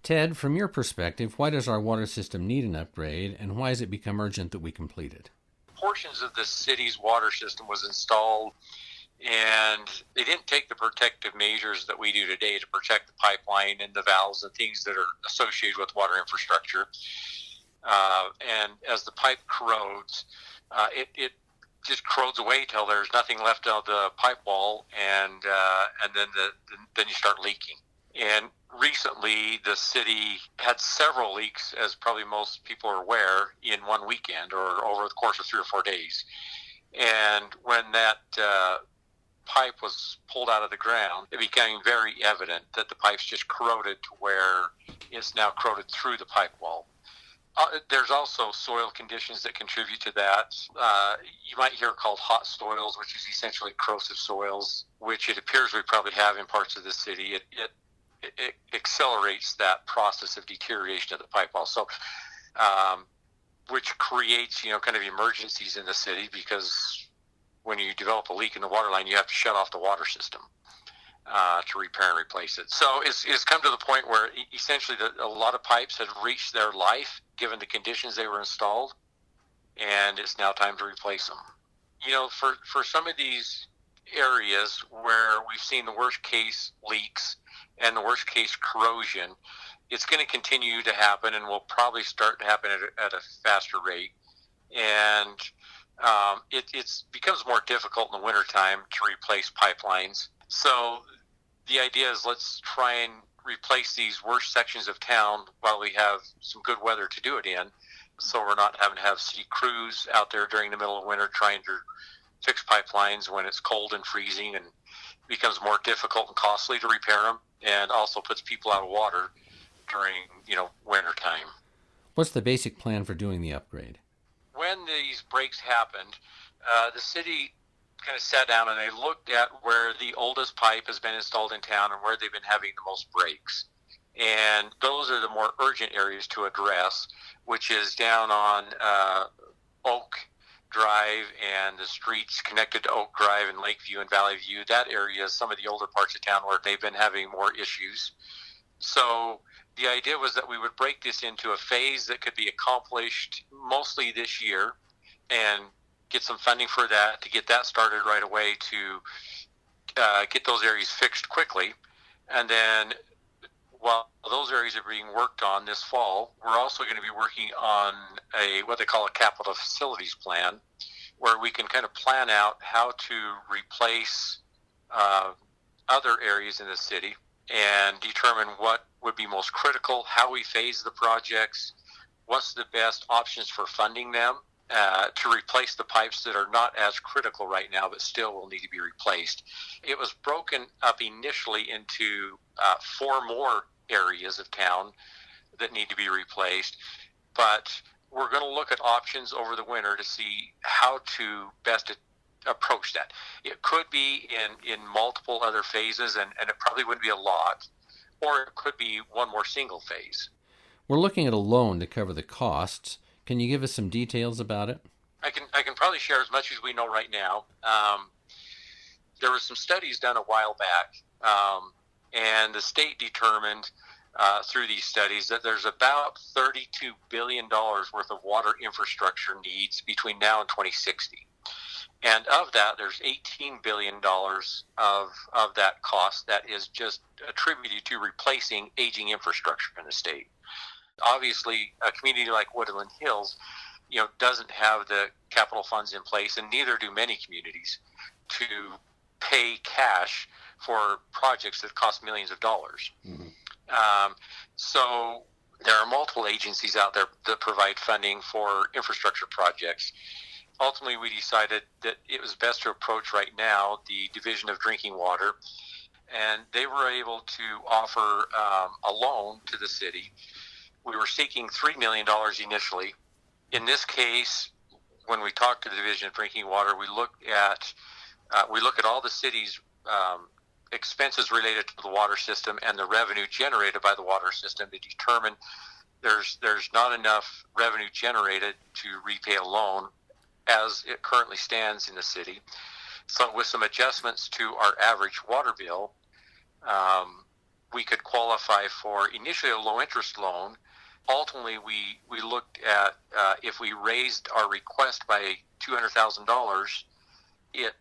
Ted, from your perspective, why does our water system need an upgrade, and why has it become urgent that we complete it? Portions of the city's water system was installed, and they didn't take the protective measures that we do today to protect the pipeline and the valves and things that are associated with water infrastructure. And as the pipe corrodes, it just corrodes away till there's nothing left of the pipe wall, and then you start leaking. And recently, the city had several leaks, as probably most people are aware, in one weekend or over the course of 3 or 4 days. And when that pipe was pulled out of the ground, it became very evident that the pipe's just corroded to where it's now corroded through the pipe wall. There's also soil conditions that contribute to that. You might hear called hot soils, which is essentially corrosive soils, which it appears we probably have in parts of the city. It accelerates that process of deterioration of the pipe wall. So, which creates, kind of emergencies in the city, because when you develop a leak in the water line, you have to shut off the water system to repair and replace it. So it's come to the point where essentially a lot of pipes had reached their life given the conditions they were installed, and it's now time to replace them. For some of these areas where we've seen the worst case leaks and the worst case corrosion, it's going to continue to happen, and will probably start to happen at a faster rate. And it becomes more difficult in the wintertime to replace pipelines. So the idea is, let's try and replace these worst sections of town while we have some good weather to do it in, so we're not having to have city crews out there during the middle of winter trying to fix pipelines when it's cold and freezing, and becomes more difficult and costly to repair them, and also puts people out of water during, winter time. What's the basic plan for doing the upgrade? When these breaks happened, the city kind of sat down and they looked at where the oldest pipe has been installed in town and where they've been having the most breaks. And those are the more urgent areas to address, which is down on Oak Drive and the streets connected to Oak Drive and Lakeview and Valley View. That area is some of the older parts of town where they've been having more issues. So the idea was that we would break this into a phase that could be accomplished mostly this year, and get some funding for that to get that started right away to get those areas fixed quickly. And then while those areas are being worked on this fall, we're also going to be working on what they call a capital facilities plan, where we can kind of plan out how to replace other areas in the city and determine what would be most critical, how we phase the projects, what's the best options for funding them, to replace the pipes that are not as critical right now but still will need to be replaced. It was broken up initially into 4 more areas of town that need to be replaced, but we're going to look at options over the winter to see how to best approach that. It could be in multiple other phases, and it probably wouldn't be a lot, or it could be one more single phase. We're looking at a loan to cover the costs. Can you give us some details about it? I can probably share as much as we know right now. There were some studies done a while back, and the state determined through these studies that there's about $32 billion worth of water infrastructure needs between now and 2060. And of that, there's $18 billion of that cost that is just attributed to replacing aging infrastructure in the state. Obviously, a community like Woodland Hills, doesn't have the capital funds in place, and neither do many communities, to pay cash for projects that cost millions of dollars. Mm-hmm. So there are multiple agencies out there that provide funding for infrastructure projects. Ultimately, we decided that it was best to approach right now the Division of Drinking Water, and they were able to offer a loan to the city. We were seeking $3 million initially. In this case, when we talked to the Division of Drinking Water, we look at all the city's expenses related to the water system and the revenue generated by the water system to determine there's not enough revenue generated to repay a loan as it currently stands in the city. So with some adjustments to our average water bill, we could qualify for initially a low interest loan. Ultimately, we looked at if we raised our request by $200,000, it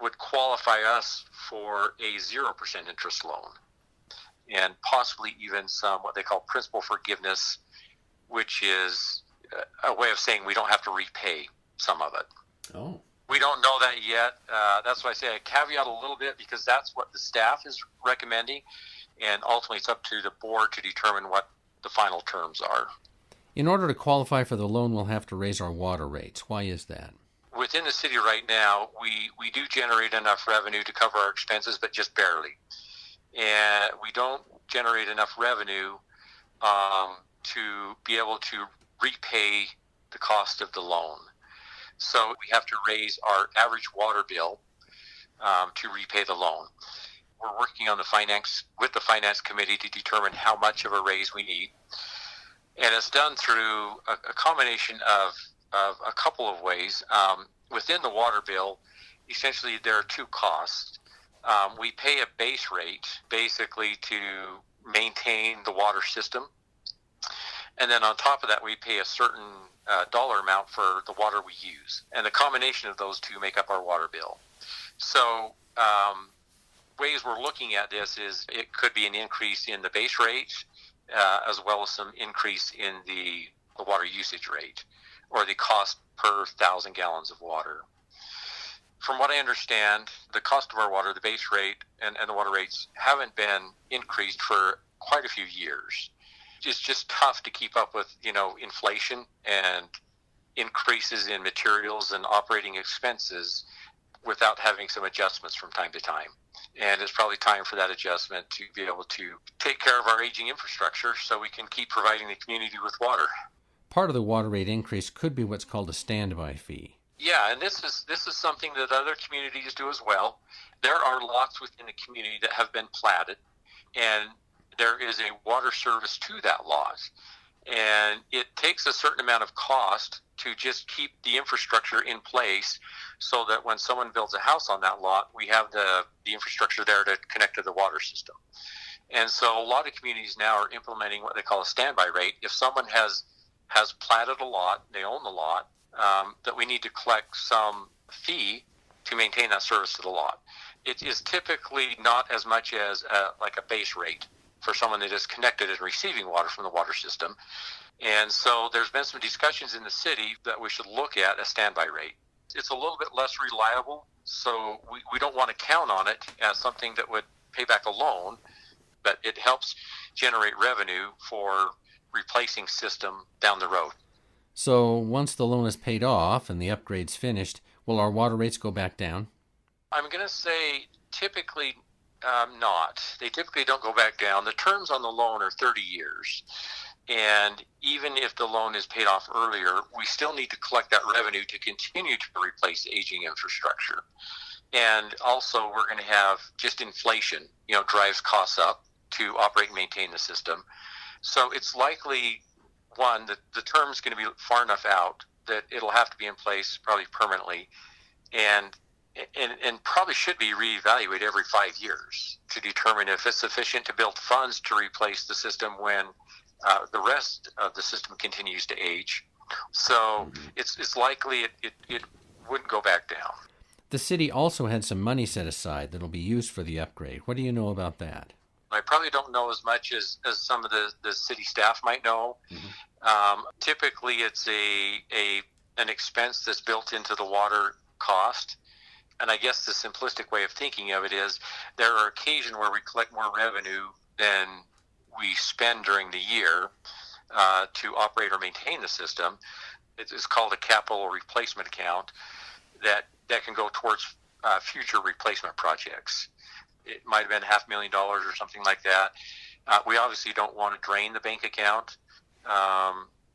would qualify us for a 0% interest loan, and possibly even some what they call principal forgiveness, which is a way of saying we don't have to repay some of it. Oh. We don't know that yet. That's why I say I caveat a little bit, because that's what the staff is recommending, and ultimately it's up to the board to determine what the final terms are. In order to qualify for the loan, we'll have to raise our water rates. Why is that? Within the city right now, we do generate enough revenue to cover our expenses, but just barely. And we don't generate enough revenue to be able to repay the cost of the loan. So we have to raise our average water bill to repay the loan. We're working on the finance committee to determine how much of a raise we need. And it's done through a combination of a couple of ways. Within the water bill, essentially there are two costs. We pay a base rate basically to maintain the water system. And then on top of that, we pay a certain dollar amount for the water we use. And the combination of those two make up our water bill. So ways we're looking at this is it could be an increase in the base rate as well as some increase in the water usage rate, or the cost per 1,000 gallons of water. From what I understand, the cost of our water, the base rate, and the water rates haven't been increased for quite a few years. It's just tough to keep up with, inflation and increases in materials and operating expenses without having some adjustments from time to time. And it's probably time for that adjustment to be able to take care of our aging infrastructure so we can keep providing the community with water. Part of the water rate increase could be what's called a standby fee. Yeah, and this is something that other communities do as well. There are lots within the community that have been platted, and there is a water service to that lot. And it takes a certain amount of cost to just keep the infrastructure in place so that when someone builds a house on that lot, we have the infrastructure there to connect to the water system. And so a lot of communities now are implementing what they call a standby rate. If someone has platted a lot, they own the lot, that we need to collect some fee to maintain that service to the lot. It is typically not as much as like a base rate for someone that is connected and receiving water from the water system. And so there's been some discussions in the city that we should look at a standby rate. It's a little bit less reliable, so we don't want to count on it as something that would pay back a loan, but it helps generate revenue for replacing system down the road. So once the loan is paid off and the upgrade's finished, will our water rates go back down? I'm going to say typically not. They typically don't go back down. The terms on the loan are 30 years. And even if the loan is paid off earlier, we still need to collect that revenue to continue to replace aging infrastructure. And also we're going to have just inflation, drives costs up to operate and maintain the system. So it's likely, one, that the term's going to be far enough out that it'll have to be in place probably permanently, and probably should be reevaluated every 5 years to determine if it's sufficient to build funds to replace the system when the rest of the system continues to age. So it's likely it wouldn't go back down. The city also had some money set aside that'll be used for the upgrade. What do you know about that? I probably don't know as much as some of the city staff might know. Typically, it's an expense that's built into the water cost. And I guess the simplistic way of thinking of it is there are occasions where we collect more revenue than we spend during the year to operate or maintain the system. It's called a capital replacement account that can go towards future replacement projects. It might have been $500,000 or something like that. We obviously don't want to drain the bank account.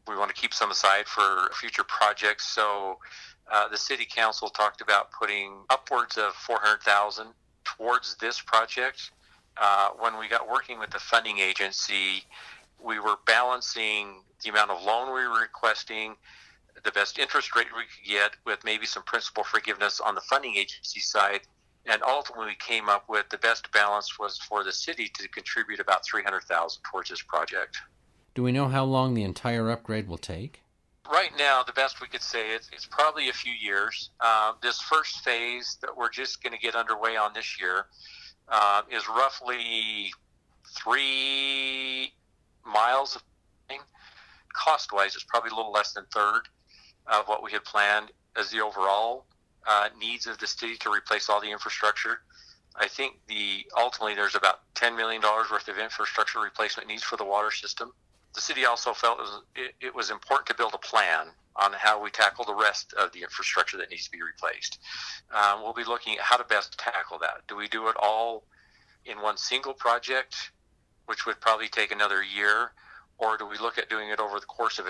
We want to keep some aside for future projects. So the city council talked about putting upwards of $400,000 towards this project. When we got working with the funding agency, we were balancing the amount of loan we were requesting, the best interest rate we could get with maybe some principal forgiveness on the funding agency side, and ultimately came up with the best balance was for the city to contribute about $300,000 towards this project. Do we know how long the entire upgrade will take? Right now, the best we could say is it's probably a few years. This first phase that we're just going to get underway on this year is roughly 3 miles of thing. Cost-wise, it's probably a little less than a third of what we had planned as the overall needs of the city to replace all the infrastructure. I think ultimately there's about $10 million worth of infrastructure replacement needs for the water system. The city also felt it was important to build a plan on how we tackle the rest of the infrastructure that needs to be replaced. We'll be looking at how to best tackle that. Do we do it all in one single project, which would probably take another year, or do we look at doing it over the course of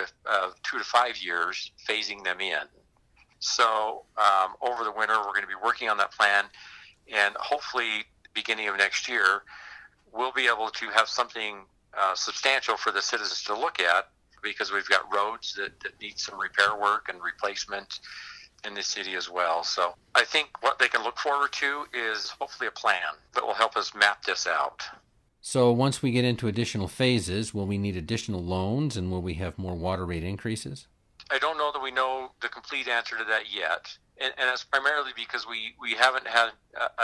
2 to 5 years, phasing them in? So over the winter, we're going to be working on that plan, and hopefully beginning of next year, we'll be able to have something substantial for the citizens to look at, because we've got roads that need some repair work and replacement in the city as well. So I think what they can look forward to is hopefully a plan that will help us map this out. So once we get into additional phases, will we need additional loans, and will we have more water rate increases? I don't know that we know the complete answer to that yet. And that's primarily because we haven't had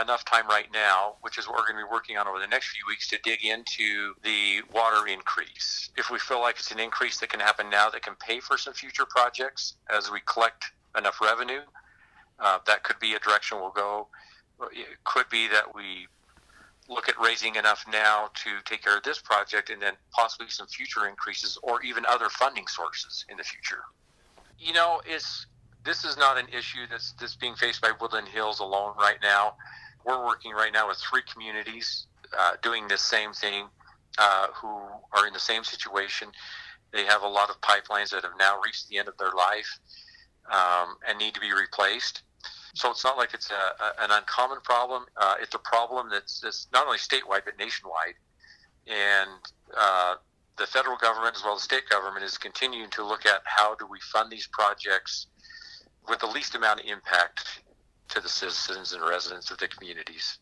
enough time right now, which is what we're going to be working on over the next few weeks, to dig into the water increase. If we feel like it's an increase that can happen now that can pay for some future projects as we collect enough revenue, that could be a direction we'll go. It could be that we look at raising enough now to take care of this project and then possibly some future increases or even other funding sources in the future. You know, this is not an issue that's being faced by Woodland Hills alone right now. We're working right now with 3 communities doing this same thing, who are in the same situation. They have a lot of pipelines that have now reached the end of their life and need to be replaced. So it's not like it's an uncommon problem. It's a problem that's not only statewide but nationwide. And the federal government as well as the state government is continuing to look at how do we fund these projects with the least amount of impact to the citizens and residents of the communities.